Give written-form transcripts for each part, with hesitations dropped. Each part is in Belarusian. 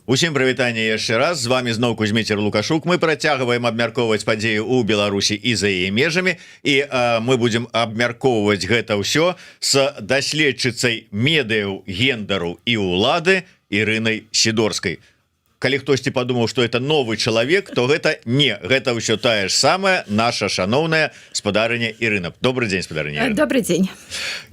Усім прывітанне яшчэ раз, з вами зноў Кузьміцер Лукашук. Мы працягваем абмяркоўваць падзеі ў Беларусі і за яе межамі, і мы будзем абмяркоўваць гэта ўсё з даследчыцай медыяў, гендеру і ўлады Ірынай Сідорскай. Калі хтосьці падумаў, што это новы чалавек, то гэта не, гэта ўсё тая ж самая наша шаноўная спадарыня Ірына. Добрый дзень, спадарыня Ірына. Добрый дзень.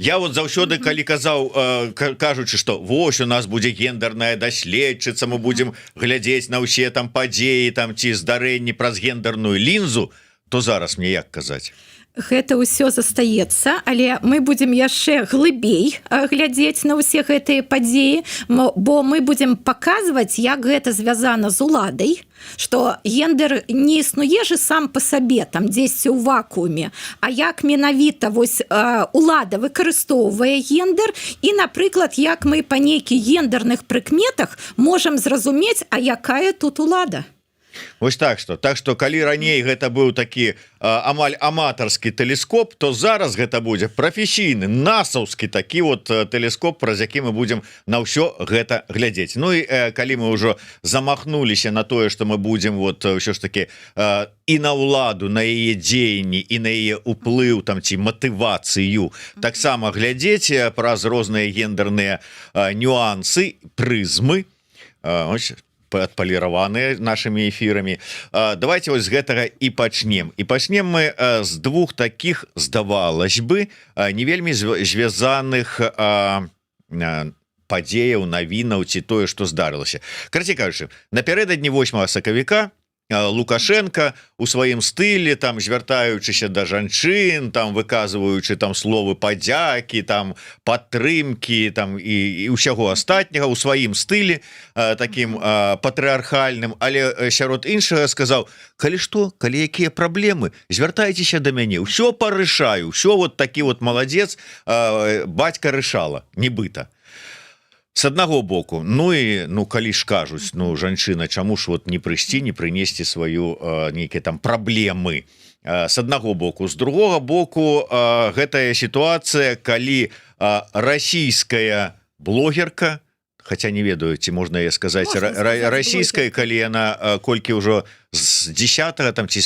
Я вот заўсёды, калі казаў, кажучы, што вось у нас будзе гендерная даследчыца, мы будзем глядзець на ўсе там падзеі там ці здарэнні праз гендерную лінзу, то зараз мне як казаць? Гэта ўсё застаецца, але мы будзем яшчэ глыбей глядзець на ўсе гэтыя падзеі, бо мы будзем паказваць, як гэта звязана з уладай, што гендер не існуе же сам па сабе, там дзесьці ў вакууме, а як менавіта вось улада выкарыстоўвае гендер і, напрыклад, як мы па нейкіх гендерных прыкметах можам зразумець, а якая тут улада. Вось так што калі раней гэта быў такі амаль аматарскі тэлескоп, то зараз гэта будзе прафесійны насаўскі такі вот тэлескоп, праз які мы будзем на ўсё гэта глядзець. Ну і калі мы ўжо замахнуліся на тое, што мы будзем вот ўсё ж такі і на ўладу, на яе дзеянні і на яе ўплыў там ці матывацыю таксама глядзець праз розныя гендерныя нюансы, прызмы, ось адпаліраваныя нашымі эфірамі. Давайте вось з гэтага і пачнем. І пачнем мы з двух такіх, здавалось бы, не вельмі звязаных падзеяў, навінаў ці тое, што здарылася. Карацей кажучы, напярэдадні 8 сакавіка Лукашенко у сваім стылі, там звяртаючыся да жанчын, там выказваючы там словы падзякі, там падтрымкі там і ўсяго астатняга у сваім стылі такім патрыархальным, але сярод іншага сказаў: калі што, калі якія праблемы, звяртайцеся да мяне, ўсё парышаю, ўсё вот такі вот маладзец, бацька рышала, нібыта. С аднаго боку, ну калі ж кажуць, жанчына, чаму ж вот не прыйсці, не прынесці сваю нейкія там праблемы. С аднаго боку, з другога боку, гэтая сітуацыя, калі расійская блогерка, хаця не ведаю, ці можна я сказаць расійская, калі яна колькі ўжо з 10-го там ці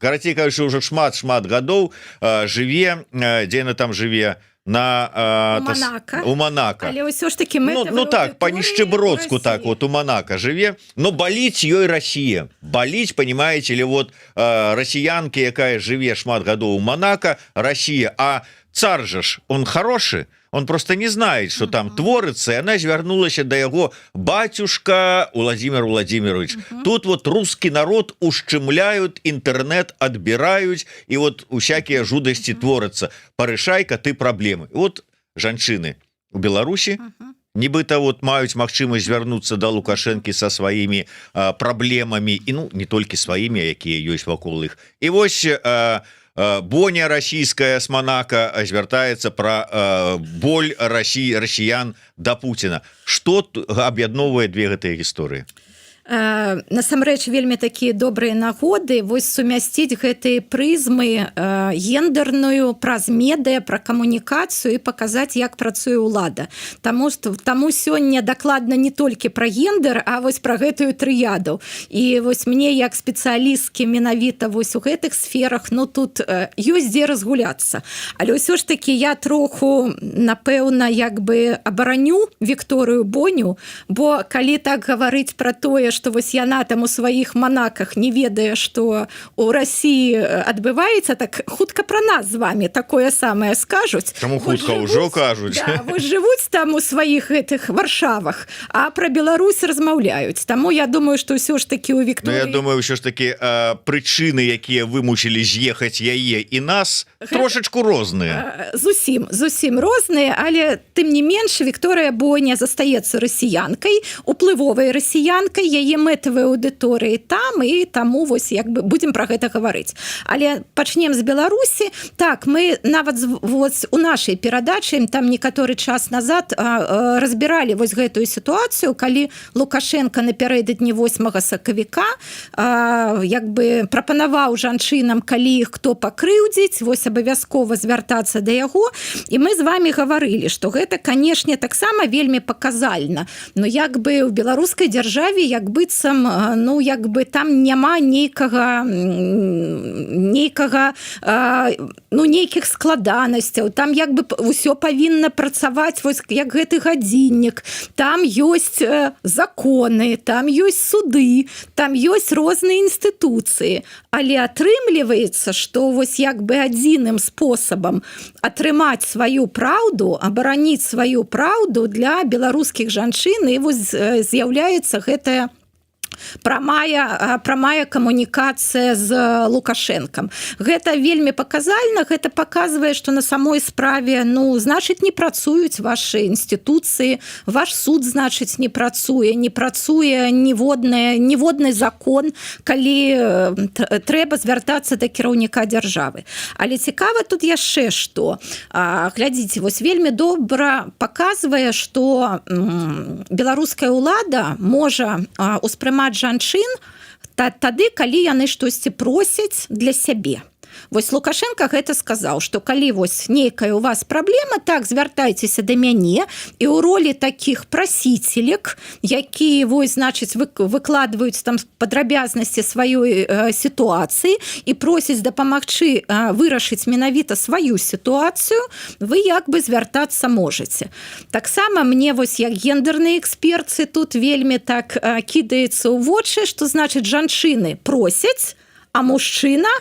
карацей кажучы, ўжо шмат гадоў жыве, дзе яна там жыве, у Монако. Але ўсё ж таки мы так, па Нішчыбродску так вот у Монако жыве, но баліць ёй Россия. Баліць, понимаете ли, вот расіянкі, якая жыве шмат гадоў у Монако, Россия, а цар же ж, он хороший, он просто не знает, что там творится, и она звярнулася до яго: батюшка Владимир Владимирович, тут вот русский народ ушчымляют, интернет отбирают, и вот усякие жудасці творятся, парышай-ка ты проблемы. И вот жанчыны у Беларусі нібыта вот маюць магчымасць звярнуцца да Лукашэнкі са сваімі праблемамі, і не толькі сваімі, якія ёсць вакол іх. І вось Боня расійская з Монако звяртаецца пра боль расіян да Пуціна. Што аб'ядноўвае две гэтыя гісторыі? Насамрэч вельмі такія добрыя нагоды вось сумясціць гэтыя прызмы гендерную праз медыа, пра камунікацыю і паказаць, як працуе ўлада. Таму сёння дакладна не толькі пра гендер, а вось пра гэтую трыяду. І вось мне як спецыялісткі менавіта вось у гэтых сферах, тут ёсць дзе разгуляцца. Але ўсё ж такі я троху, напэўна, як бы абараню Вікторыю Боню, бо калі так гаварыць пра тое, што вось яна там у сваіх Монаках не ведае, што у Расіі адбываецца, так хутка пра нас з вами такое самае скажуць. Чаму хутка ўжо кажуць? Да, вось жывуць там у сваіх гэтых Варшавах, а пра Беларусь размаўляюць. Таму я думаю, што ўсё ж такі у Вікторыі... Я думаю, ўсё ж такі прычыны, якія вымусілі з'ехаць яе і нас, трошачку розныя. Зусім розныя, але тым не менш Вікторыя Боня застаецца расіянкай, уплывовай расіянкай, яе яе мэтавыя аўдыторыі там, і таму вось як бы будзем пра гэта гаварыць. Але пачнем з Беларусі. Так, мы нават у нашай перадачы там некаторы час назад разбіралі вось гэтую сітуацыю, калі Лукашенко напярэдадні 8 сакавіка як бы прапанаваў жанчынам, калі іх хто пакрыўдзіць, вось абавязкова звяртацца да яго. І мы з вами гаварылі, што гэта, канешне, таксама вельмі паказальна. Но як бы ў беларускай дзяржаве як быццам, ну як бы там няма нейкіх складанасцяў, там як бы ўсё павінна працаваць вось як гэты гадзіннік, там ёсць законы, там ёсць суды, там ёсць розныя інстытуцыі, але атрымліваецца, што вось як бы адзіным спосабам атрымаць сваю праўду, абараніць сваю праўду для беларускіх жанчын, і вось з'яўляецца гэтая прамая камунікацыя з Лукашэнкам. Гэта вельмі паказальна, гэта паказвае, што на самой справе, ну, значыць, не працуюць вашы інстытуцыі, ваш суд, значыць, не працуе ніводны закон, калі трэба звяртацца да кіраўніка дзяржавы. Але цікава тут яшчэ што. Глядзіце, вось вельмі добра паказвае, што беларуская ўлада можа ўспрымаць жанчын тады, калі яны штосьці просяць для сябе. Вось Лукашенко гэта сказаў, што калі вось нейкая у вас праблема, так, звяртайцеся да мяне, і ў ролі такіх прасіцелек, якія вось, значыць, выкладваюць там падрабязнасці сваёй сітуацыі і просяць дапамагчы вырашыць менавіта сваю сітуацыю, вы як бы звяртацца можаце. Таксама мне вось як гендерныя эксперцы тут вельмі так кідаецца ў вочы, што значыць жанчыны просяць, а мужчына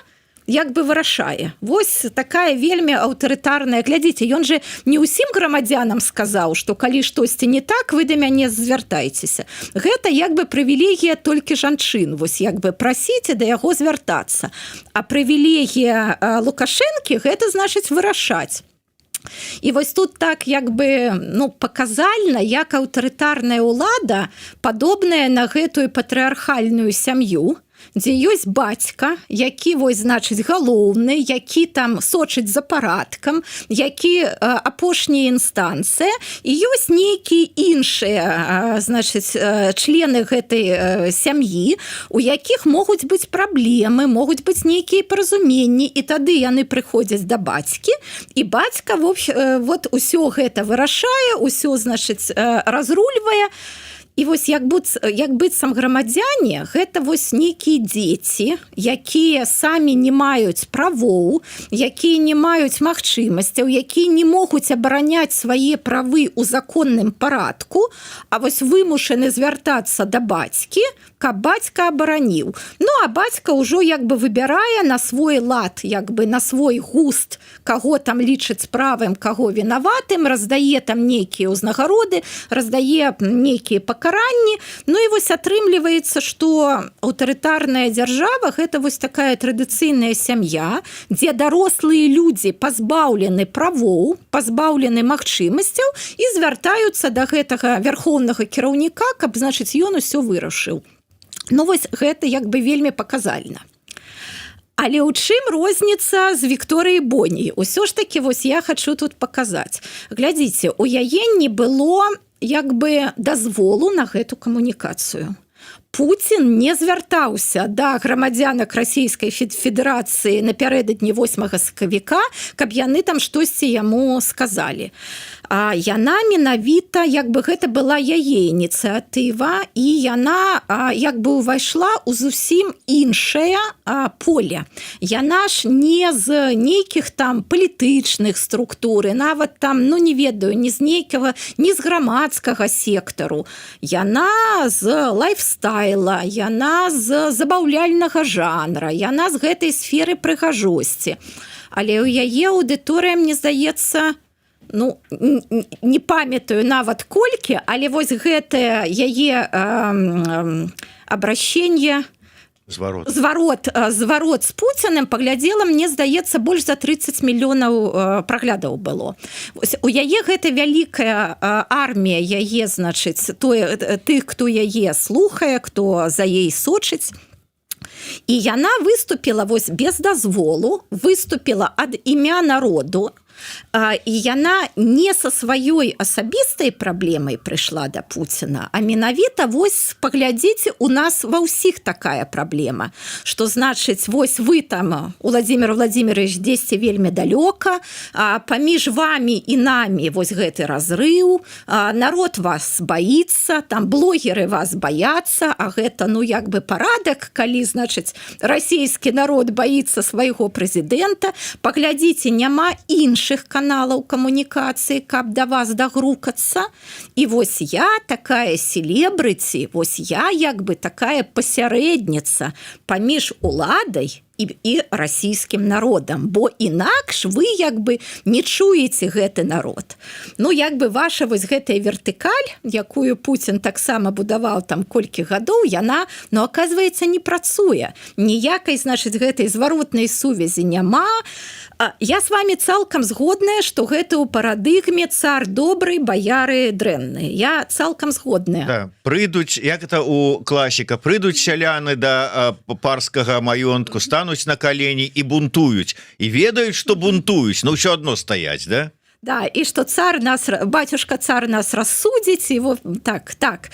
як бы вырашае. Вось такая вельмі аўтарытарная. Глядзіце, ён же не ўсім грамадзянам сказаў, што калі штосьці не так, вы да мяне звяртайцеся. Гэта як бы прывілегія толькі жанчын. Вось як бы прасіце да яго звяртацца. А прывілегія Лукашэнкі гэта значыць вырашаць. І вось тут так як бы, ну, паказальна, як аўтарытарная ўлада падобная на гэтую патрыархальную сям'ю, дзе ёсць бацька, які вось, значыць, галоўны, які там сочыць за парадкам, які апошняя інстанцыя, і ёсць нейкія іншыя, значыць, члены гэтай сям'і, у якіх могуць быць праблемы, могуць быць нейкія паразуменні, і тады яны прыходзяць да бацькі, і бацька вот усё гэта вырашае, усё, значыць, разрульвае. І вось як быццам грамадзяне, гэта вось нейкія дзеці, якія самі не маюць правоў, якія не маюць магчымасцяў, якія не могуць абараняць свае правы ў законным парадку, а вось вымушаны звяртацца да бацькі, каб бацька абараніў. Ну, а бацька ўжо як бы выбірае на свой лад, як бы на свой густ, каго там лічыць правым, каго вінаватым, раздае там нейкія ўзнагароды, раздае нейкія пакаранні. Ну і вось атрымліваецца, што аўтарытарная дзяржава гэта вось такая традыцыйная сям'я, дзе дарослыя людзі пазбаўлены правоў, пазбаўлены магчымасцяў і звяртаюцца да гэтага вярхоўнага кіраўніка, каб, значыць, ён усё вырашыў. Ну вось гэта як бы вельмі паказальна. Але ў чым розніца з Вікторыяй Боняй? Усё ж такі вось я хачу тут паказаць. Глядзіце, у яе не было як бы дазволу на гэту камунікацыю. Пуцін не звяртаўся да грамадзянак Расійскай Федэрацыі напярэдадні 8 сакавіка, каб яны там штосьці яму сказалі. А яна менавіта, як бы гэта была яе ініцыятыва, і яна як бы ўвайшла ў зусім іншае поле. Яна ж не з нейкіх там палітычных структур, нават там, ну не ведаю, не з нейкага, не з грамадскага сектару. Яна з лайфстайла, яна з забаўляльнага жанра, яна з гэтай сферы прыгажосці. Але ў яе аўдыторыя, мне здаецца, ну, не памятаю нават колькі, але вось гэтае яе абращенне зварот з Пуціным паглядзела, мне здаецца, больш за 30 мільёнаў праглядаў было. У яе гэта вялікая армія, яе, значыць, тых, хто яе слухае, хто за ей сочыць. І яна выступила вось без дазволу, выступила ад імя народу, і яна не са сваёй асабістай праблемай прыйшла да Пуціна, а менавіта вось паглядзіце, у нас ва ўсіх такая праблема, што значыць вось вы там, Владимир Владимирович, дзесьці вельмі далёка, паміж вами і намі вось гэты разрыў, народ вас баіцца, там блогеры вас баяцца, а гэта ну як бы парадак, калі значыць расійскі народ баіцца свайго прэзідэнта, паглядзіце, няма іншых каналаў камунікацыі, каб да вас дагрукацца. І вось я такая селебрыці, вось я як бы такая пасярэдніца паміж уладай і расійскім народам, бо інакш вы як бы не чуеце гэты народ. Ну, як бы ваша вось гэтая вертыкаль, якую Пуцін таксама будаваў там колькі гадоў, яна, ну, аказваецца, не працуе. Ніякай, значыць, гэтай зваротнай сувязі няма. Я с вами цалкам згодная, што гэта ў парадыгме цар добрый, баяры дрэнныя. Я цалкам згодная. Да, прыйдуць, як это у класіка, прыйдуць сяляны да парскага маёнтку, стануць на калені і бунтуюць. І ведаюць, што бунтуюць, но ўсё адно стаяць, да? Да, і што батюшка цар нас рассудзіць, і вот так.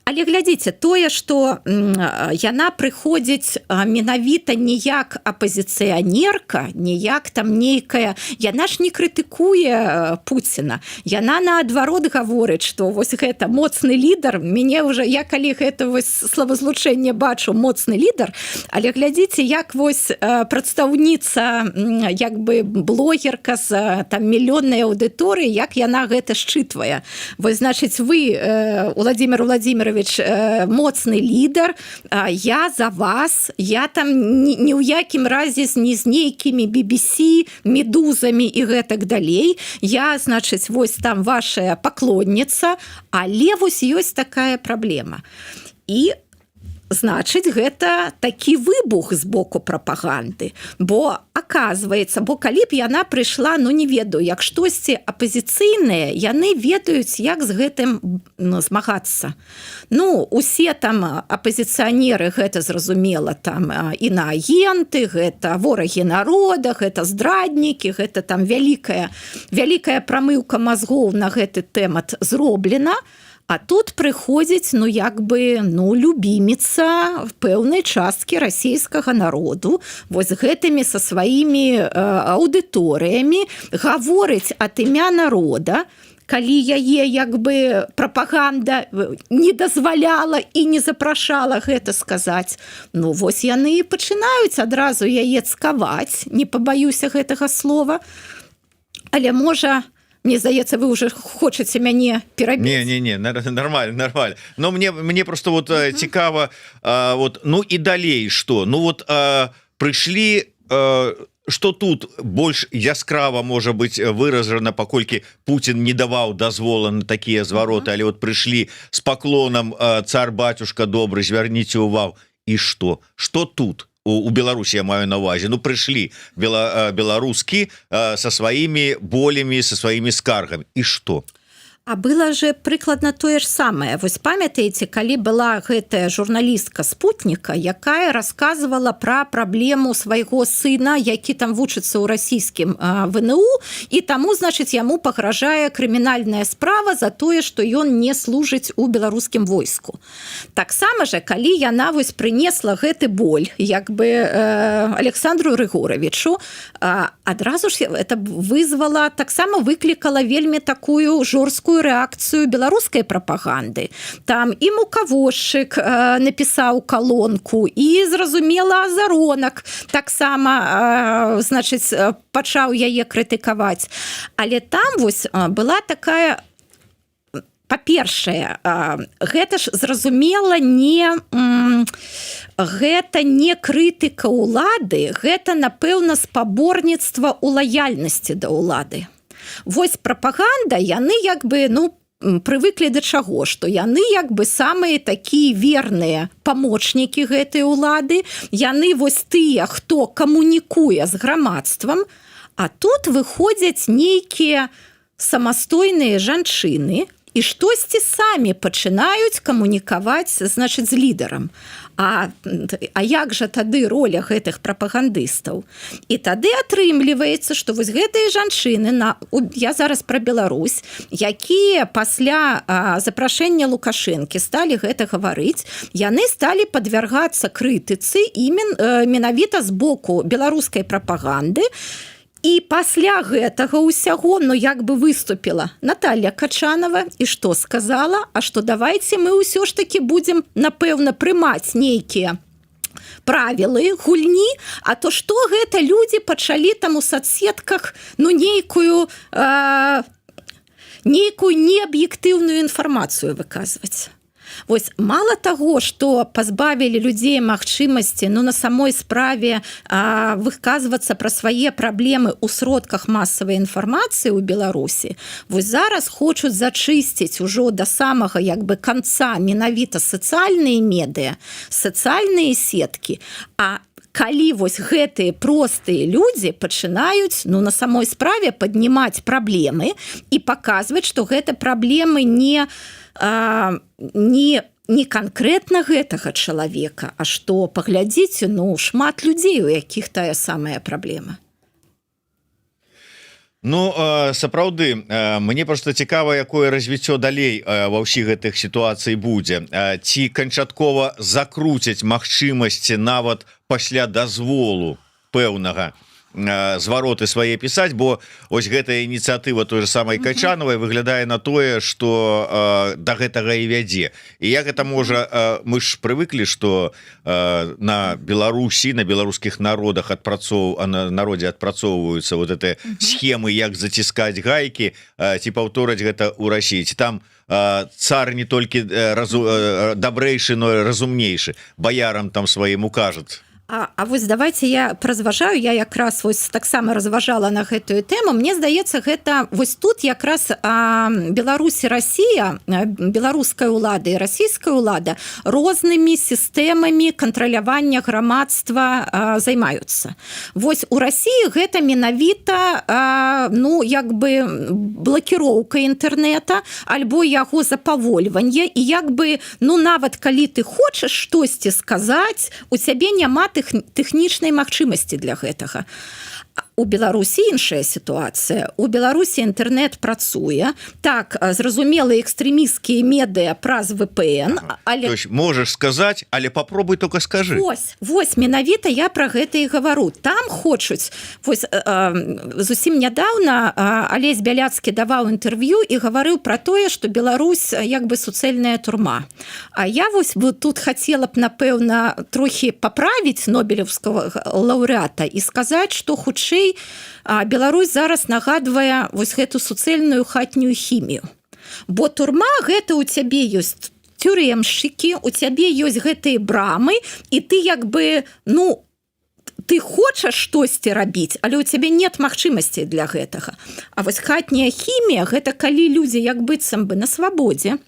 Але глядзіце, тое, што яна прыходзіць менавіта не як апазіцыянерка, не як там нейкая... Яна ж не крытыкуе Пуціна. Яна наадварот гаворыць, што вось гэта моцны лідар. Мяне ўжо, я калі гэта вось словазлучэнне бачу, моцны лідар, але глядзіце, як вось прадстаўніца, як бы блогерка з там мільённай аўдыторыі, як яна гэта счытвае. Вось, значыць, вы, Владимир Владимирович, моцны лідар, я за вас, я там ні ў якім разе не з нейкімі BBC, медузамі і гэтак далей, я, значыць, вось там ваша паклонніца, але вось ёсць такая праблема. І значыць, гэта такі выбух з боку прапаганды, бо аказваецца, бо калі б яна прыйшла, ну не ведаю, як штосьці апазіцыйныя, яны ведаюць, як з гэтым змагацца. Ну, усе там апазіцыянеры, гэта зразумела, там інаагенты, гэта ворагі народа, гэта здраднікі, гэта там вялікая прамыўка мазгоў на гэты тэмат зроблена. А тут прыходзіць, ну, як бы, ну, любіміца пэўнай часткі расійскага народу, вось гэтымі са сваімі аўдыторыямі, гаворыць ад імя народа, калі яе, як бы, прапаганда не дазваляла і не запрашала гэта сказаць. Ну, вось яны і пачынаюць адразу яе цкаваць, не пабаюся гэтага слова, але, можа, мне здаецца, вы уже хочаце мяне перабіць. Не, нормально. Но мне просто вот цікава, вот, ну і далей што? Ну вот прыйшлі, што тут больш яскрава можа быць выражана, паколькі Пуцін не даваў дазвола на такія звароты, але вот прыйшлі з паклонам цар-батюшка добры, звярніце ўвагу. І што? Што тут? У Беларусі, я маю на увазе, ну прыйшлі беларускі са сваімі болямі, са сваімі скаргамі. І што? А было же прыкладна тое ж самае. Вось памятаеце, калі была гэтая журналістка Спутніка, якая расказвала пра праблему свайго сына, які там вучыцца ў расійскім ВНУ, і таму, значыць, яму пагражае крымінальная справа за тое, што ён не служыць у беларускім войску. Таксама же, калі яна вось прынесла гэты боль, як бы Александру Рыгоровичу, адразу ж это вызвала, таксама выклікала вельмі такую жорсткую рэакцыю беларускай прапаганды. Там і мукавозчык напісаў калонку, і, зразумела, Азаронак таксама, значыць, пачаў яе крытыкаваць. Але там вось была такая... Па-першае, гэта ж, зразумела, гэта не крытыка ўлады, гэта, напэўна, спаборніцтва ў лаяльнасці да ўлады. Вось прапаганда, яны як бы, ну, прывыклі да чаго, што яны як бы самыя такія верныя памочнікі гэтай улады, яны вось тыя, хто камунікуе з грамадствам, а тут выходзяць нейкія самастойныя жанчыны і штосьці самі пачынаюць камунікаваць, значыць, з лідарам. А як жа тады роля гэтых прапагандыстаў? І тады атрымліваецца, што вось гэтыя жанчыны, я зараз пра Беларусь, якія пасля запрашэння Лукашэнкі сталі гэта гаварыць, яны сталі падвяргацца крытыцы менавіта з боку беларускай прапаганды. І пасля гэтага ўсяго, як бы выступіла Наталья Качанова і што сказала, а што давайце мы ўсё ж такі будзем, напэўна, прымаць нейкія правілы гульні, а то што гэта людзі пачалі там у соцсетках нейкую неаб'ектыўную інфармацыю выказваць. Вось мало таго, што пазбавілі людзей магчымасці на самой справе выказвацца пра свае праблемы ў сродках масавай інфармацыі ў Беларусі, вось зараз хочуць зачысціць ужо да самага як бы канца менавіта сацыяльныя медыа, сацыяльныя сеткі, а калі вось гэтыя простыя людзі пачынаюць на самой справе паднімаць праблемы і паказваць, што гэта праблемы не канкрэтна гэтага чалавека, а што паглядзіце, шмат людзей, у якіх тая самая праблема. Сапраўды, мне проста цікава, якое развіццё далей ва ўсіх гэтых сітуацый будзе. Ці канчаткова закруцяць магчымасці нават пасля дазволу пэўнага звароты свае пісаць, бо ось гэтая ініцыятыва той же самай Качановай выглядае на тое, што да гэтага і вядзе. І як гэта можа, мы ж прывыклі, што на Беларусі, на беларускіх народах народзе адпрацоўваюцца вот эти схемы, як заціскаць гайкі, ці паўтораць гэта ў Расіі, ці там цар не толькі дабрэйшы, но і разумнейшы, баярам там сваім укажуць. А вось давайте я празважаю, я якраз вось таксама разважала на гэтую тэму. Мне здаецца, гэта вось тут якраз Беларусь і Расія, беларуская ўлада і расійская ўлада рознымі сістэмамі кантралявання грамадства займаюцца. Вось у Расіі гэта менавіта як бы блакіроўка інтэрнэта альбо яго запавольванне, і як бы нават калі ты хочаш штосьці сказаць, у цябе няма тэхнічнай магчымасці для гэтага. У Беларусі іншая сітуацыя. У Беларусі інтэрнэт працуе. Так, зразумела, экстрэмісцкія медыа праз VPN, але... То есть можаш сказаць, але попробуй только скажы. Вось, менавіта я пра гэта і гавару. Там хочуць... Вось, зусім нядаўна Алесь Бяляцкі даваў інтэрв'ю і гаварыў пра тое, што Беларусь як бы суцэльная турма. А я вось тут хацела б, напэўна, трохі паправіць нобелеўскага лаўрэата і сказаць, што хутчэй Беларусь зараз нагадвае вось гэту суцэльную хатнюю хімію. Бо турма гэта ў цябе ёсць тюрэмшчыкі, у цябе ёсць гэтыя брамы, і ты як бы, ты хочаш штосьці рабіць, але ў цябе нет магчымасцей для гэтага. А вось хатняя хімія гэта калі людзі як быццам бы на свабодзе,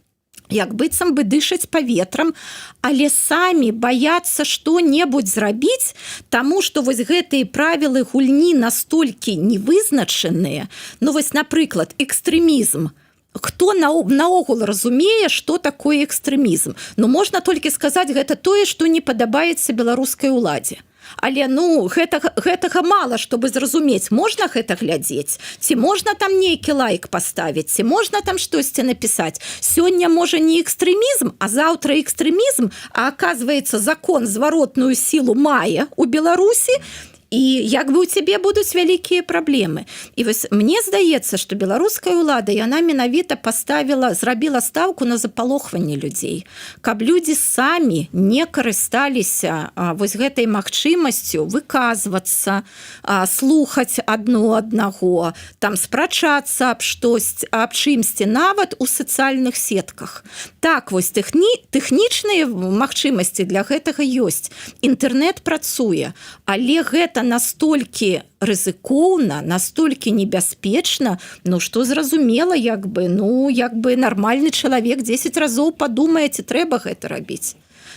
як быццам бы дышаць паветрам, але самі баяцца што-небудзь зрабіць, таму што вось гэтыя правілы гульні настолькі невызначаныя. Вось, напрыклад, экстрэмізм. Хто наогул разумее, што такое экстрэмізм? Можна толькі сказаць, гэта тое, што не падабаецца беларускай уладзе. Але гэтага мала, чтобы зразумець, можна гэта глядзець, ці можна там нейкі лайк паставіць, ці можна там штосьці напісаць. Сёння можа не экстрэмізм, а заўтра экстрэмізм, а аказваецца закон зваротную сілу мае у Беларусі, і як бы у цябе будуць вялікія праблемы. І вось мне здаецца, што беларуская ўлада, яна менавіта зрабіла стаўку на запалохванне людзей, каб людзі самі не карысталіся вось гэтай магчымасцю выказвацца, слухаць адно аднаго, там спрачацца аб чымсьці, нават у сацыяльных сетках. Так, вось тэхнічныя магчымасці для гэтага ёсць. Інтэрнэт працуе, але гэта гэта настолькі рызыкоўна, настолькі небяспечна, ну што зразумела, як бы нармальны чалавек 10 разоў падумае, ці трэба гэта рабіць.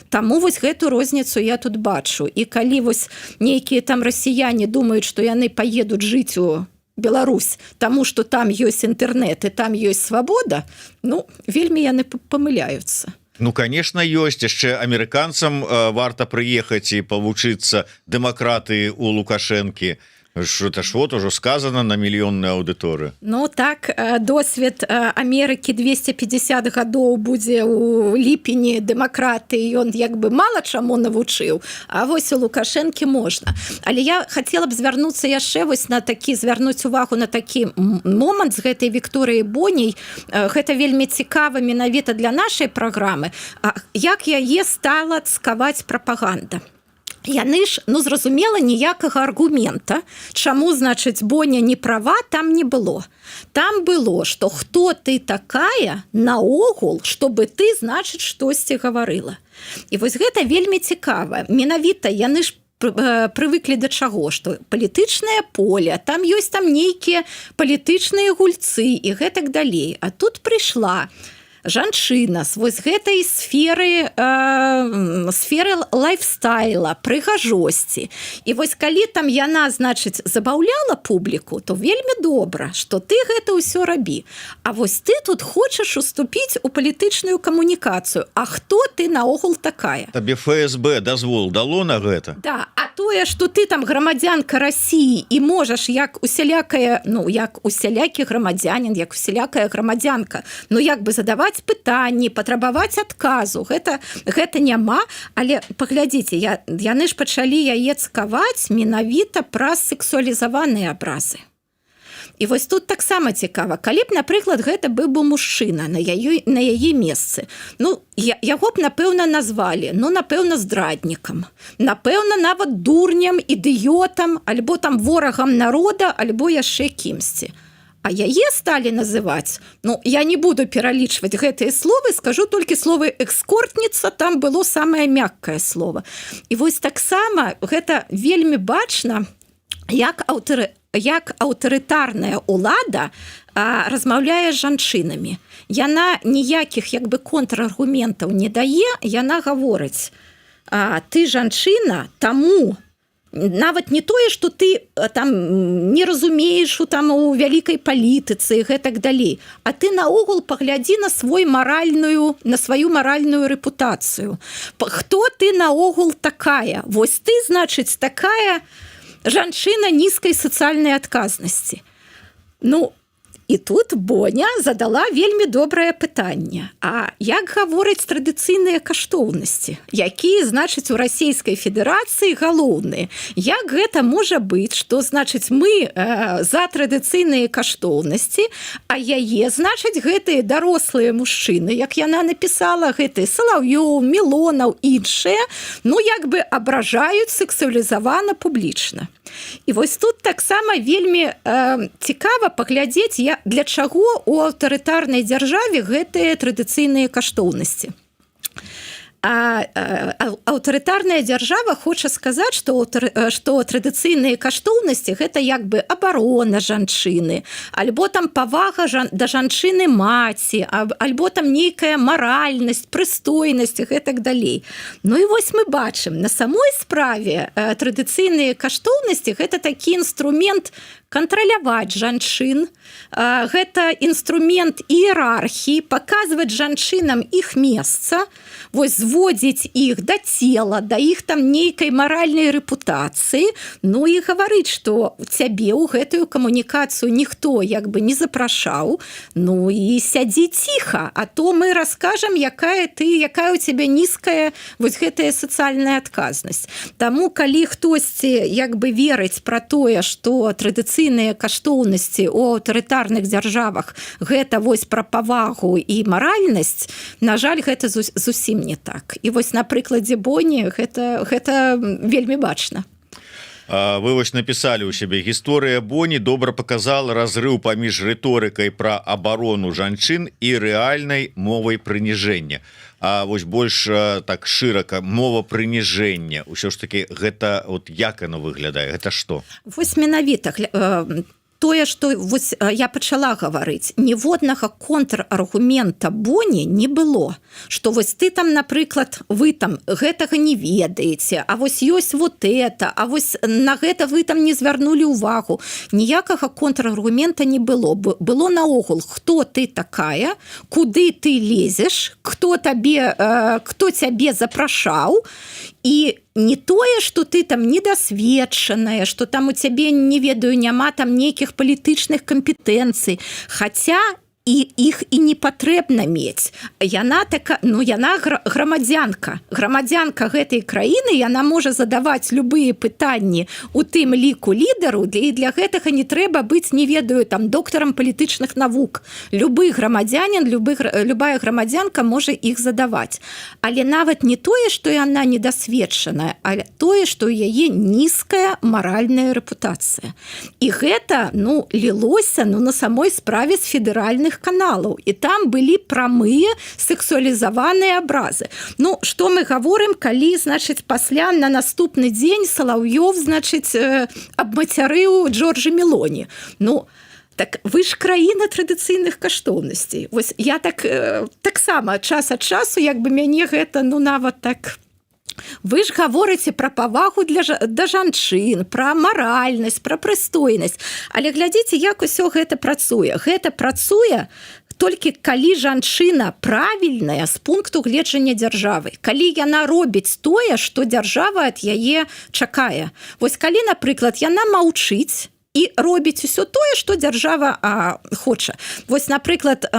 Таму вось гэту розніцу я тут бачу. І калі вось нейкія там расіяне думаюць, што яны паедуць жыць у Беларусь, таму што там ёсць інтэрнэт і там ёсць свабода, ну, вельмі яны памыляюцца. Ну, конечно, ёсць. Яшчэ амерыканцам варта прыехаць і павучыцца дэмакратыі у Лукашэнкі. Что-то ж вот уже сказано на мільённую аўдыторыю. Ну так, досвед Амерыкі 250 гадоў будзе ў ліпені дэмакратыі, ён як бы мала чаму навучыў, а вось у Лукашэнкі можна. Але я хацела б звярнуцца яшчэ вось на такі, звярнуць увагу на такі момант з гэтай Вікторыі Боней. Гэта вельмі цікава менавіта для нашай праграмы. Як яе стала цкаваць прапаганда. Яны ж, ну, зразумела, ніякага аргумента, чаму, значыць, Боня не права, там не было. Там было, што хто ты такая наогул, чтобы ты, значыць, штосьці гаварыла. І вось гэта вельмі цікава. Менавіта яны ж прывыклі да чаго, што палітычнае поле, там ёсць там нейкія палітычныя гульцы і гэтак далей. А тут прыйшла жанчына з вось гэтай сферы лайфстайла, прыгажосці. І вось калі там яна, значыць, забаўляла публіку, то вельмі добра, што ты гэта ўсё рабі. А вось ты тут хочаш уступіць у палітычную камунікацыю. А хто ты наогул такая? Табе ФСБ дазвол дало на гэта? Да, а тое, што ты там грамадзянка Расіі і можаш як усялякая, ну, як усялякі грамадзянін, як усялякая грамадзянка, ну, як бы задаваць пытанні, патрабаваць адказу. Гэта няма, але паглядзіце, яны ж пачалі яе цкаваць менавіта праз сексуалізаваныя абразы. І вось тут таксама цікава, калі б, напрыклад, гэта быў бы мужчына на яе месцы. Ну, яго б, напэўна, назвалі, ну, напэўна, здраднікам, напэўна, нават дурнем, ідыётам, альбо там ворагам народа, альбо яшчэ кімсьці. А яе сталі называць, ну, я не буду пералічваць гэтыя словы, скажу толькі словы экскортніца, там было самае мяккае слово. І вось таксама гэта вельмі бачна, як аўтарытарная ўлада размаўляе з жанчынамі. Яна ніякіх як бы контраргументаў не дае, яна гаворыць, ты жанчына, таму нават не тое, што ты там не разумееш у вялікай палітыцы і гэтак далей, а ты наогул паглядзі на сваю маральную рэпутацыю. Хто ты наогул такая? Вось ты, значыць, такая жанчына нізкай сацыяльнай адказнасці. Ну, і тут Боня задала вельмі добрае пытанне. А як гавораць традыцыйныя каштоўнасці? Якія, значыць, у Расійскай Федэрацыі галоўныя? Як гэта можа быць, што, значыць, мы за традыцыйныя каштоўнасці, а яе, значыць, гэтыя дарослыя мужчыны, як яна напісала, гэтыя Салаўёў, Мілонаў, іншыя, ну, як бы абражаюць сексуалізавана публічна. І вось тут таксама вельмі цікава паглядзець, для чаго ў аўтарытарнай дзяржаве гэтыя традыцыйныя каштоўнасці. Аўтарытарная дзяржава хоча сказаць, што традыцыйныя каштоўнасці гэта як бы абарона жанчыны, альбо там павага да жанчыны маці, альбо там нейкая маральнасць, прыстойнасць і гэтак далей. Ну і вось мы бачым, на самой справе традыцыйныя каштоўнасці гэта такі інструмент кантраляваць жанчын, гэта інструмент іерархіі, паказваць жанчынам іх месца, вось зводзіць іх да цела, да іх там нейкай маральнай рэпутацыі, ну і гаварыць, што цябе ў гэтую камунікацыю ніхто як бы не запрашаў, ну і сядзі ціха, а то мы раскажам, якая ў цябе нізкая вось гэтая сацыяльная адказнасць. Таму, калі хтосьці як бы верыць пра тое, што традыцыйныя каштоўнасці ў аўтарытарных дзяржавах гэта вось пра павагу і маральнасць, на жаль, гэта зусім не так. І вось на прыкладзе Боні гэта вельмі бачна. Вы вось написали у сябе гісторыя Боні добра показала разрыв паміж рыторыкай про абарону жанчын і рэальнай мовай прыніжэння. А вось больш так шырака мова прыніжэння ўсё ж таки гэта вот як оно выглядае, гэта што? Вось менавіта тое, што вось я пачала гаварыць, ніводнага контраргумента Боні не было, што вось ты там, напрыклад, вы там гэтага не ведаеце, а вось ёсць вот это, а вось на гэта вы там не звярнулі ўвагу. Ніякага контраргумента не было. Было наогул, хто ты такая, куды ты лезеш, хто цябе запрашаў, і не тое, што ты там недасведчаная, што там у цябе, не ведаю, няма там нейкіх палітычных кампетэнцый, хаця і іх і не патрэбна мець. Яна грамадзянка гэтай краіны, яна можа задаваць любыя пытанні у тым ліку лідару, і для гэтага не трэба быць, не ведаю, там доктарам палітычных навук. Любы грамадзянін, любая грамадзянка можа іх задаваць. Але нават не тое, што яна недасведчаная, але тое, што ў яе нізкая маральная рэпутацыя. І гэта, лілося, на самой справе з федэральных каналаў, і там былі прамыя сексуалізаваныя абразы. Што мы гаворым, калі, значыць, пасля на наступны дзень Салаўёв, значыць, абмацярыў Джорджа Мелоні. Так вы ж краіна традыцыйных каштоўнасцей. Вось я таксама час ад часу, як бы мяне гэта, нават так... Вы ж гаворыце пра павагу да жанчын, пра маральнасць, пра прыстойнасць. Але глядзіце, як усё гэта працуе. Гэта працуе толькі калі жанчына правільная з пункту гледжання дзяржавы. Калі яна робіць тое, што дзяржава ад яе чакае. Вось калі, напрыклад, яна маўчыць, і робіць усё тое, што дзяржава хоча. Вось, напрыклад,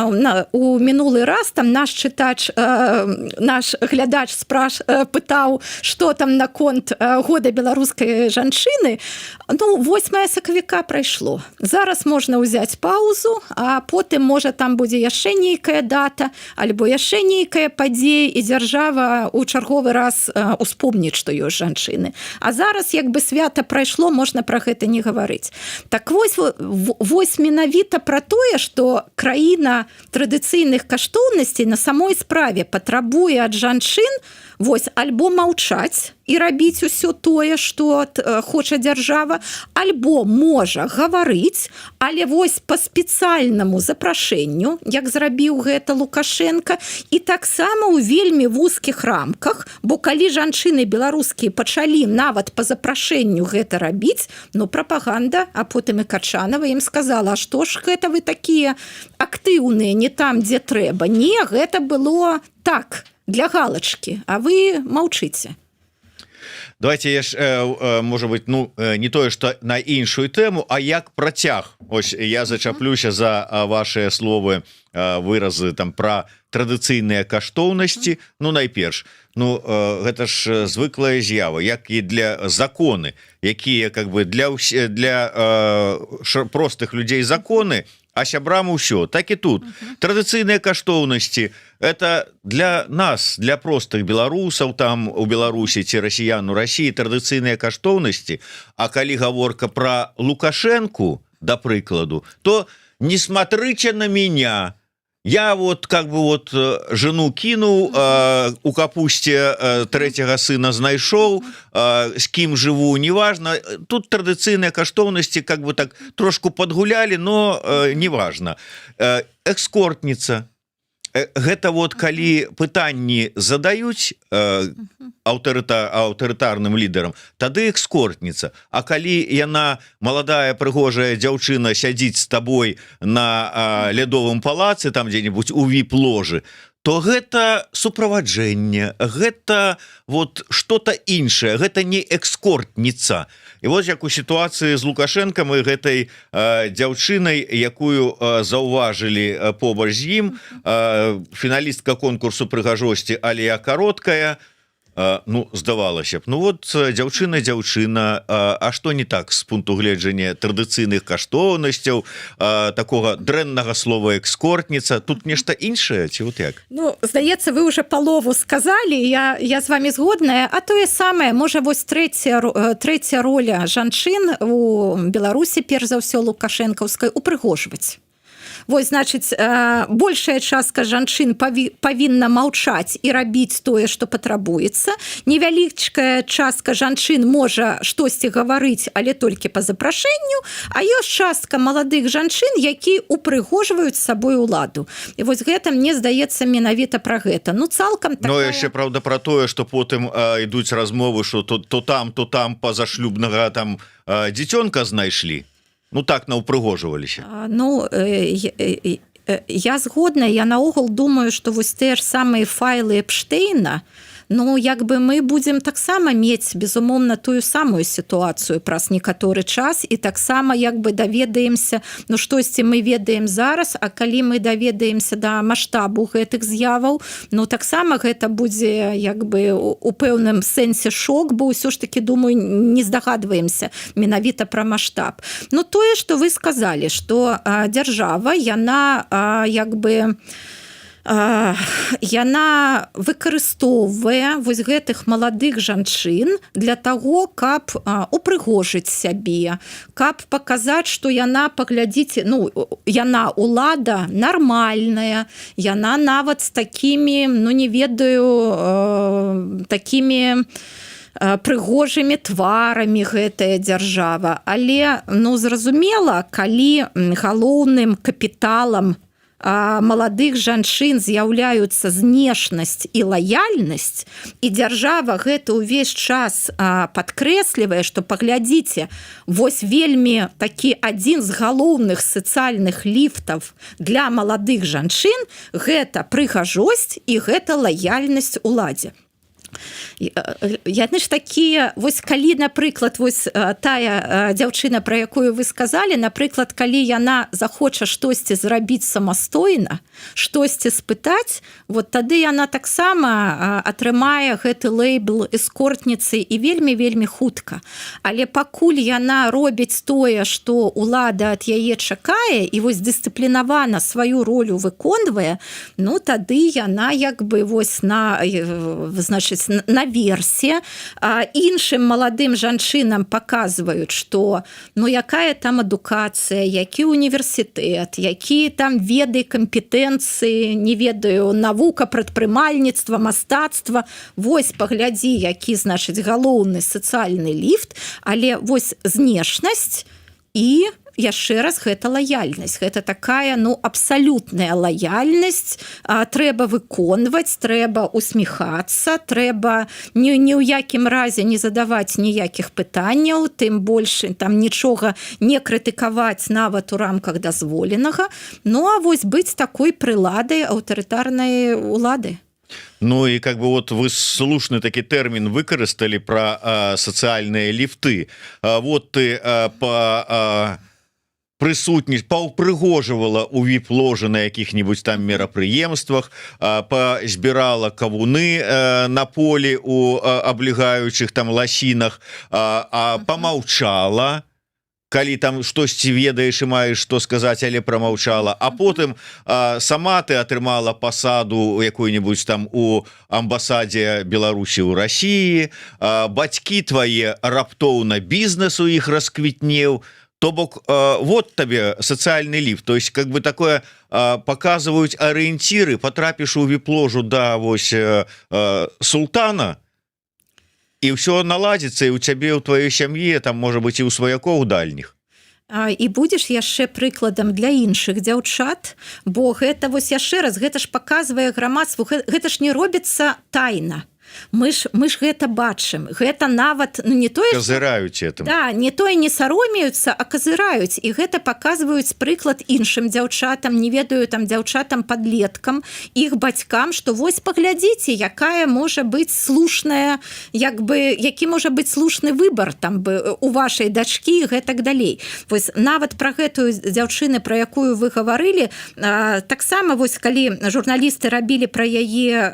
у минулы раз там наш чытач, наш глядач пытаў, што там наконт года беларускай жанчыны. 8 сакавіка прайшло. Зараз можна ўзяць паузу, а потым, можа, там будзе яшчэ нейкая дата, альбо яшчэ нейкая падзея, і дзяржава ў чарговы раз успомніць, што ёсць жанчыны. А зараз, як бы свята прайшло, можна пра гэта не гаварыць. Так вось менавіта пра тое, што краіна традыцыйных каштоўнасцей на самой справе патрабуе ад жанчын вось альбо маўчаць і рабіць усё тое, што хоча дзяржава, альбо можа гаварыць, але вось па спецыяльнаму запрашэнню, як зрабіў гэта Лукашенко, і таксама ў вельмі вузкіх рамках, бо калі жанчыны беларускія пачалі нават па запрашэнню гэта рабіць, прапаганда, а потым і Качанова ім сказала, а што ж гэта вы такія актыўныя, не там, дзе трэба. Не, гэта было так, для галачкі, а вы маўчыце. Давайте можа быть, не тое, што на іншую тэму, а як працяг. Ось я зачаплюся за ваши словы, выразы там пра традыцыйныя каштоўнасці. Найперш, гэта ж звыклая з'ява, як і для законы, якія как бы для простых людзей законы, а сябрам усё. Так і тут. Традыцыйныя каштоўнасці — это для нас, для простых беларусаў там у Беларусі ці расіян у Расіі традыцыйныя каштоўнасці. А калі гаворка пра Лукашенку, да прыкладу, то не смотрите на меня. Я вот как бы вот жену кинул, у капусте третьего сына знайшоў, с кем живу, неважно. Тут традыцыйныя каштоўнасці как бы так трошку подгуляли, но неважно. Экскортница. Гэта вот калі пытанні задаюць аўтарытарным лідарам, тады экскортница. А калі яна, маладая прыгожая дзяўчына, сядзіць з табой на лядовым палацы, там дзе-нибудь у віп-ложы, то гэта суправаджэнне, гэта вот что-то іншае, гэта не экскортница. І вот як у сітуацыі з Лукашенкам і гэтай дзяўчынай, якую заўважылі побач з ім, фіналістка конкурсу прыгажосці Алія Кароткая, Ну здавалася б, ну вот дзяўчына, а што не так з пункту гледжання традыцыйных каштоўнасцяў, такога дрэннага слова экскортніца, тут нешта іншае ці вот як? Ну, здаецца, вы уже палову сказалі, я з вами згодная, а тое самае, можа вось трэця роля жанчын у Беларусі, перш за ўсё лукашэнкаўскай, упрыгожваць. Вось, значыць, большая частка жанчын павінна маўчаць і рабіць тое, што патрабуецца. Невялічкая частка жанчын можа штосьці гаварыць, але толькі па запрашэнню, а ёсць частка маладых жанчын, які упрыгожваюць сабой уладу. І вось гэта, мне здаецца, менавіта пра гэта. Ну, цалкам такая... Но яшчэ, правда, пра тое, што потым ідуць размовы, што то там пазашлюбнага там дзіцёнка знайшлі. Ну так наўпрыгожваліся. Ну, я згодна, я наогул думаю, што вось тыя ж самыя файлы Эпштейна, ну, як бы мы будзем таксама мець, безумоўна, тую самую сітуацыю праз некаторы час, і таксама як бы даведаемся, ну, штосьці мы ведаем зараз, а калі мы даведаемся да маштабу гэтых з'яваў, ну, таксама гэта будзе як бы у пэўным сэнсе шок, бо ўсё ж таки, думаю, не здагадваемся менавіта пра маштаб. Ну, тое, што вы сказалі, што дзяржава, яна як бы яна выкарыстоўвае вось гэтых маладых жанчын для таго, каб упрыгожыць сябе, каб паказаць, што яна, паглядзіце, ну, яна улада нармальная, яна нават з такімі, ну, не ведаю, такімі прыгожымі тварамі гэтая дзяржава. Але, ну, зразумела, калі галоўным капіталам маладых жанчын з'яўляюцца знешнасць і лаяльнасць, і дзяржава гэта ўвесь час падкрэслівае, што паглядзіце, вось вельмі такі адзін з галоўных сацыяльных ліфтаў для маладых жанчын гэта прыгажосць і гэта лаяльнасць уладзе. Яны ж такія, вось калі, напрыклад, вось тая дзяўчына, пра якую вы сказалі, напрыклад, калі яна захоча штосьці зрабіць самастойна, штосьці спытаць, вот тады яна таксама атрымае гэты лейбл эскортніцы і вельмі-вельмі хутка. Але пакуль яна робіць тое, што улада ад яе чакае, і вось дысцыплінавана сваю ролю выконвае, ну тады яна як бы вось значыць, наверсе, іншым маладым жанчынам паказваюць, што ну якая там адукацыя, які універсітэт, які там веды, кампетэнцыі, не ведаю, навука, прадпрымальніцтва, мастацтва. Вось паглядзі, які, значыць, галоўны сацыяльны ліфт, але вось знешнасць і яшчэ раз, гэта лаяльнасць. Гэта такая, ну, абсалютная лаяльнасць. Трэба выконваць, трэба усміхацца, трэба ні ў якім разе не задаваць ніякіх пытанняў, тым больш там нічога не крытыкаваць нават у рамках дазволенага. Ну, а вось быць такой прыладай аўтарытарнай улады. Ну і как бы вот вы слушны такі тэрмін выкарысталі пра сацыяльныя ліфты. Вот ты паўпрыгожвала у віп-ложы на якіх-небудзь там мерапрыемствах, пазбірала кавуны на полі у аблігаючых там ласінах, памаўчала, калі там штосьці ведаеш і маеш што сказаць, але прамаўчала, а потым сама ты атрымала пасаду якой-небудзь там у амбасадзе Беларусі ў Расіі, бацькі твае раптоўна бізнес у іх расквітнеў. То бок, вот табе сацыяльны ліфт, то есть как бы такое показываюць арыенціры, потрапіш у віп-ложу да вось султана, і ўсё наладзіцца, і ў цябе, ў тваёй сям'і, там можа быць і ў сваякоў дальніх. І будзеш яшчэ прыкладам для іншых дзяўчат, бо гэта вось яшчэ раз, гэта ж паказвае грамадству, гэта ж не робіцца тайна. Мы ж гэта бачым, гэта нават, ну, не тое, казыраюць этим. Да, не тое не саромеюцца, а казыраюць, і гэта паказваюць прыклад іншым дзяўчатам, не ведаю, там дзяўчатам падлеткам, іх бацькам, што вось паглядзіце, якая можа быць слушная, як бы, які можа быць слушны выбар там бы у вашай дачкі і гэтак далей. Вось нават пра гэтую дзяўчыну, пра якую вы гаварылі, таксама вось калі журналісты рабілі пра яе,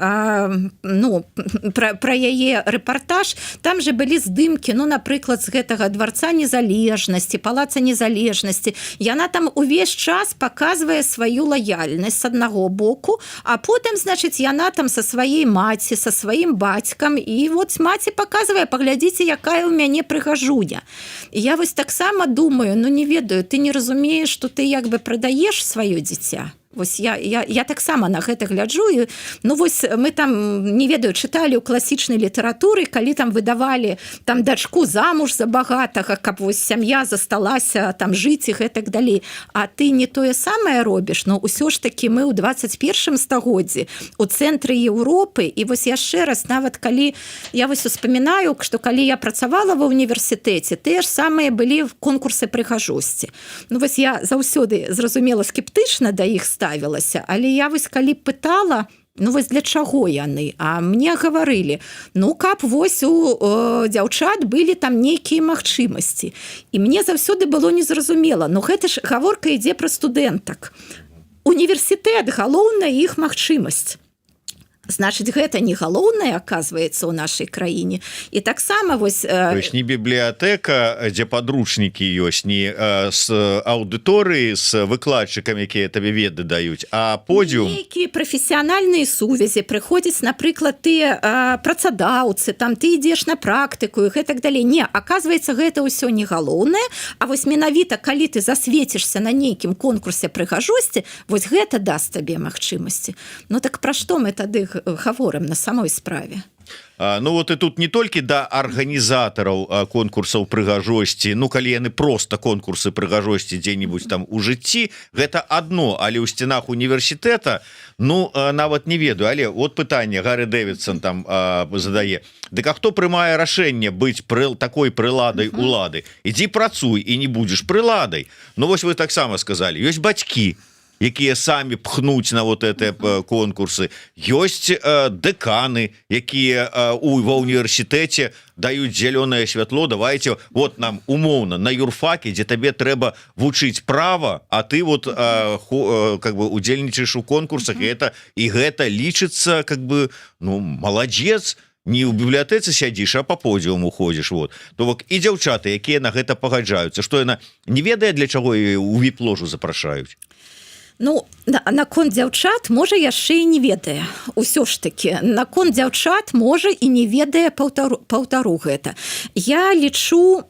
ну, пра яе рэпартаж, там же былі здымкі, ну, напрыклад, з гэтага дварца незалежнасці, палаца незалежнасці. Яна там увесь час паказвае сваю лаяльнасць з аднаго боку, а потым, значыць, яна там са сваей маці, са сваім бацькам, і вот маці паказвае, паглядзіце, якая ў мяне прыгажуня. І я вось таксама думаю, ну, не ведаю, ты не разумееш, што ты як бы прадаеш сваё дзіця. Вось я таксама на гэта гляджу. Ну вось мы там, не ведаю, чыталі ў класічнай літаратуры, калі там выдавалі там дачку замуж за багатага, каб вось сям'я засталася там жыць і гэтак далей. А ты не тое самае робіш, но ўсё ж такі мы ў 21 стагоддзі у цэнтры Еўропы. І вось яшчэ раз, нават калі я вось успамінаю, што калі я працавала ва ўніверсітэце, тыя ж самыя былі конкурсы прыгажосці. Ну вось я заўсёды, зразумела, скептычна да іх ставілася, але я вось калі пытала, ну вось для чаго яны, а мне гаварылі, ну каб вось у дзяўчат былі там нейкія магчымасці. І мне заўсёды было незразумела, ну гэта ж гаворка ідзе пра студэнтак. Універсітэт, галоўная іх магчымасць. Значыць, гэта не галоўнае, аказваецца, ў нашай краіне. І таксама вось... То есть не бібліятэка, дзе падручнікі ёсць, не з аўдыторыі, з выкладчыкамі, якія табе веды даюць, а подіум... Нейкія прафесіянальныя сувязі, прыходзяць, напрыклад, тыя працадаўцы, там ты ідзеш на практыку і гэтак далей. Не, аказваецца, гэта ўсё не галоўнае, а вось менавіта, калі ты засвецішся на нейкім конкурсе прыгажосці, вось гэта даст табе магчымасці. Ну так пра што мы тады гаворым на самой справе? Ну вот і тут не толькі да арганізатараў конкурсаў прыгажосці, ну калі яны просто конкурсы прыгажосці дзе-нибудь там у жыцці, гэта адно, але ў сценах універсітэта, ну нават не ведаю, але вот пытанне Гары Дэвідсон там задае, дык а хто прымае рашэнне быць такой прыладай улады? Ідзі працуй і не будзеш прыладай. Ну вось вы таксама сказалі, ёсць бацькі, якія самі пхнуць на вот это конкурсы, ёсць дэканы, якія ва універсітэце даюць зялёнае святло, давайте вот нам умоўна на юрфаке, дзе табе трэба вучыць права, а ты вот как бы удзельнічаеш у конкурсах, і гэта лічыцца как бы, ну, маладзец, не ў бібліятэцы сядзіш, а па подіуму ходзіш. Вот. То бок і дзяўчаты, якія на гэта пагаджаюцца, што яна не ведае, для чаго у віп-ложу запрашаюць. Ну, наконт дзяўчат, можа, яшчэ і не ведае. Усё ж такі, наконт дзяўчат, можа, і не ведае, паўтару гэта. Я лічу,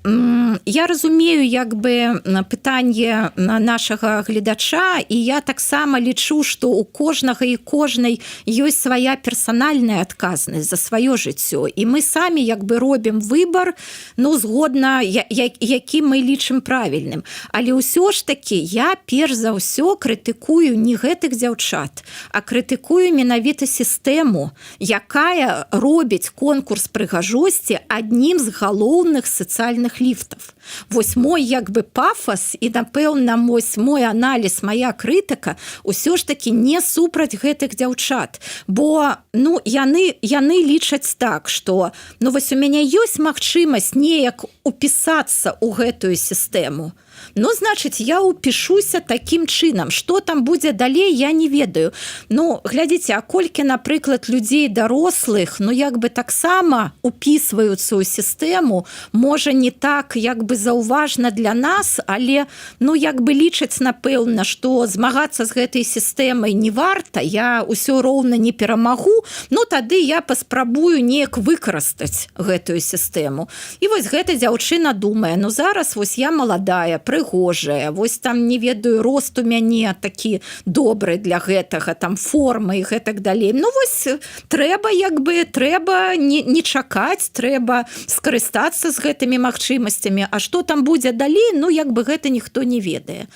я разумею, як бы, пытанне нашага гледача, і я таксама лічу, што у кожнага і кожнай ёсць свая персанальная адказнасць за сваё жыццё. І мы самі, як бы, робім выбар, ну, згодна, які мы лічым правільным. Але ўсё ж такі, я перш за ўсё крытыкую не гэтых дзяўчат, а крытыкую менавіта сістэму, якая робіць конкурс прыгажосці аднім з галоўных сацыяльных ліфтаў. Вось мой як бы пафас і, напэўна, мой аналіз, моя крытыка ўсё ж такі не супраць гэтых дзяўчат. Бо, ну, яны лічаць так, што, ну, вось у мяне ёсць магчымасць неяк упісацца ў гэтую сістэму. Ну, значыць, я упішуся такім чынам. Што там будзе далей, я не ведаю. Ну, глядзіце, а колькі, напрыклад, людзей дарослых, ну, як бы таксама упісваюцца ў сістэму, можа, не так, як бы заўважна для нас, але, ну, як бы лічаць, напэўна, што змагацца з гэтай сістэмай не варта, я ўсё роўна не перамагу, ну, тады я паспрабую неяк выкарыстаць гэтую сістэму. І вось гэта дзяўчына думае, ну, зараз вось я маладая, прыгожая, вось там, не ведаю, рост у мяне такі добры для гэтага, там формы і гэтак далей. Ну вось трэба, як бы, трэба не чакаць, трэба скарыстацца з гэтымі магчымасцямі, а што там будзе далей, ну як бы гэта ніхто не ведае.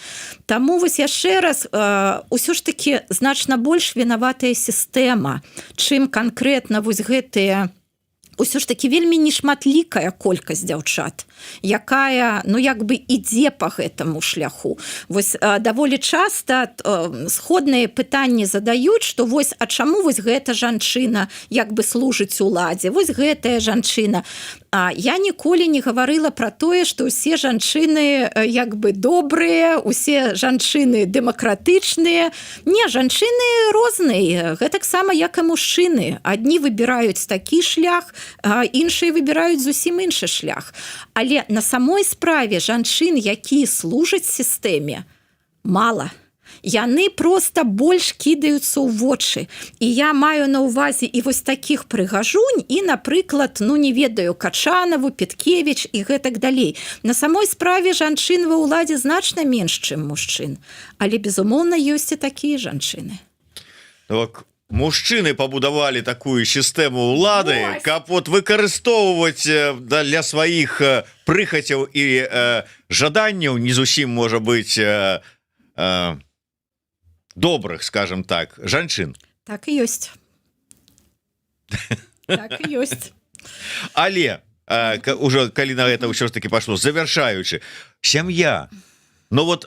Таму вось яшчэ раз, усё ж такі значна больш вінаватая сістэма, чым канкрэтна вось гэтыя усё ж такі вельмі нешматлікая колькасць дзяўчат, якая, ну, як бы ідзе па гэтаму шляху. Вось даволі часта сходныя пытанні задаюць, што вось, а чаму вось гэта жанчына як бы служыць уладзе, вось гэтая жанчына. я ніколі не гаварыла про тое, што ўсе жанчыны як бы добрыя, усе жанчыны дэмакратычныя. Не, жанчыны розныя, гэтаксама як і мужчыны. Адні выбіраюць такі шлях, іншыя выбіраюць зусім іншы шлях. Але на самой справе жанчын, якія служаць сістэме, мала. Яны просто больш кідаюцца ў вочы. І я маю на ўвазе і вось такіх прыгажунь, і, напрыклад, не ведаю, Качанаву, Петкевіч і гэтак далей. На самой справе жанчын ва ўладзе значна менш, чым мужчын. Але, безумоўна, ёсць і такія жанчыны. Так, мужчыны пабудавалі такую сістэму ўлады, каб вот выкарыстоўваць для сваіх прыхацяў і жаданняў, не зусім, можа быць, добрых, скажем так, жанчын. Так і ёсць. Так і ёсць. Але уже калі на гэта ўсё ж таки пашло, завяршаючы, сям'я. Ну вот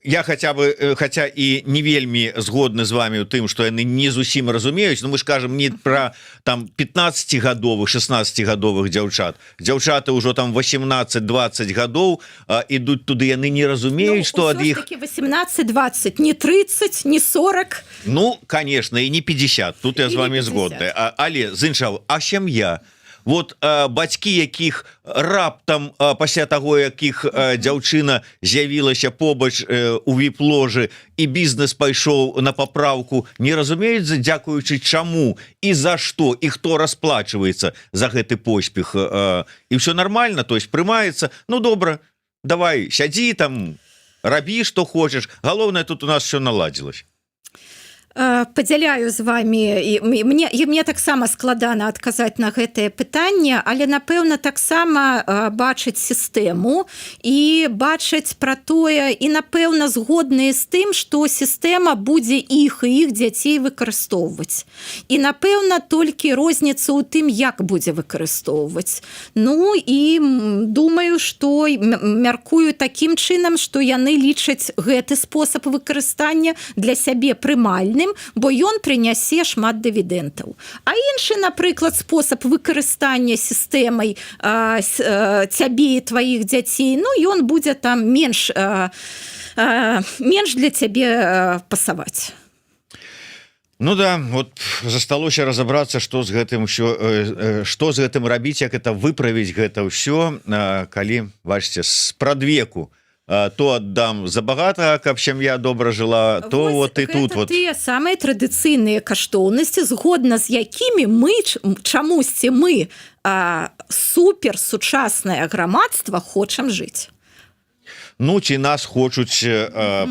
я хотя і не вельмі згодны з вами у тым, што яны не зусім разумеюць, но мы ж кажам не про там 15-гадовых, 16-гадовых дзяўчат. Дзяўчаты ўжо там 18-20 гадоў ідуць туды, яны не разумеюць, што ад іх 18-20, не 30, не 40. Ну, конечно, і не 50. Тут я з вами згодны. Але з іншага, а сям'я? Вот бацькі, якіх раптам пасля таго, якіх дзяўчына з'явілася побач у віп-ложы і бізнес пайшоў на папраўку, не разумеюць, дзякуючы чаму і за што, і хто расплачваецца за гэты поспех. І ўсё нормально, то есть прымаецца, ну добра, давай, сядзі там, рабі, што хочаш. Галоўнае, тут у нас все наладзілася. Падзяляю з вами, і мне таксама складана адказаць на гэтае пытанне, але напэўна таксама бачыць сістэму і бачыць пра тое, і напэўна згодныя з тым, што сістэма будзе іх і іх дзяцей выкарыстоўваць. І напэўна толькі розніца ў тым, як будзе выкарыстоўваць. Ну і думаю, што мяркую такім чынам, што яны лічаць гэты спосаб выкарыстання для сябе прымальны, бо ён прынясе шмат дывідэнтаў. А іншы, напрыклад, спосаб выкарыстання сістэмай цябе і тваіх дзяцей, ну, ён будзе там менш для цябе пасаваць. Ну да, вот засталося разобрацца, што з гэтым рабіць, як это выправіць гэта ўсё, калі, бачыце, спрадвеку то аддам забагата, каб сям'я добра жыла, то вот і тут вот. Тыя самыя традыцыйныя каштоўнасці, згодна з якімі мы, чамусьці мы, супер сучаснае грамадства хочам жыць. Ну, ці нас хочуць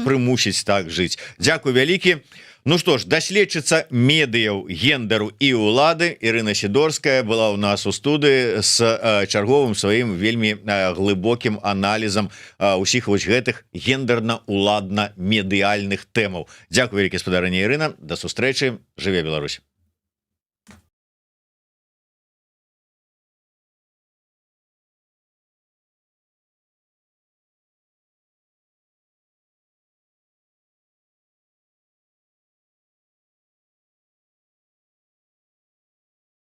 прымусіць так жыць. Дзякуй вялікі. Ну что ж, даследчыца медыяў, гендеру і ўлады Ірына Сідорская была ў нас у студыі з чарговым сваім вельмі глыбокім аналізам усіх вось гэтых гендерна-уладна-медыяльных тэмаў. Дзякуй вялікі, спадарыня Ірына, да сустрэчы, жыве Беларусь.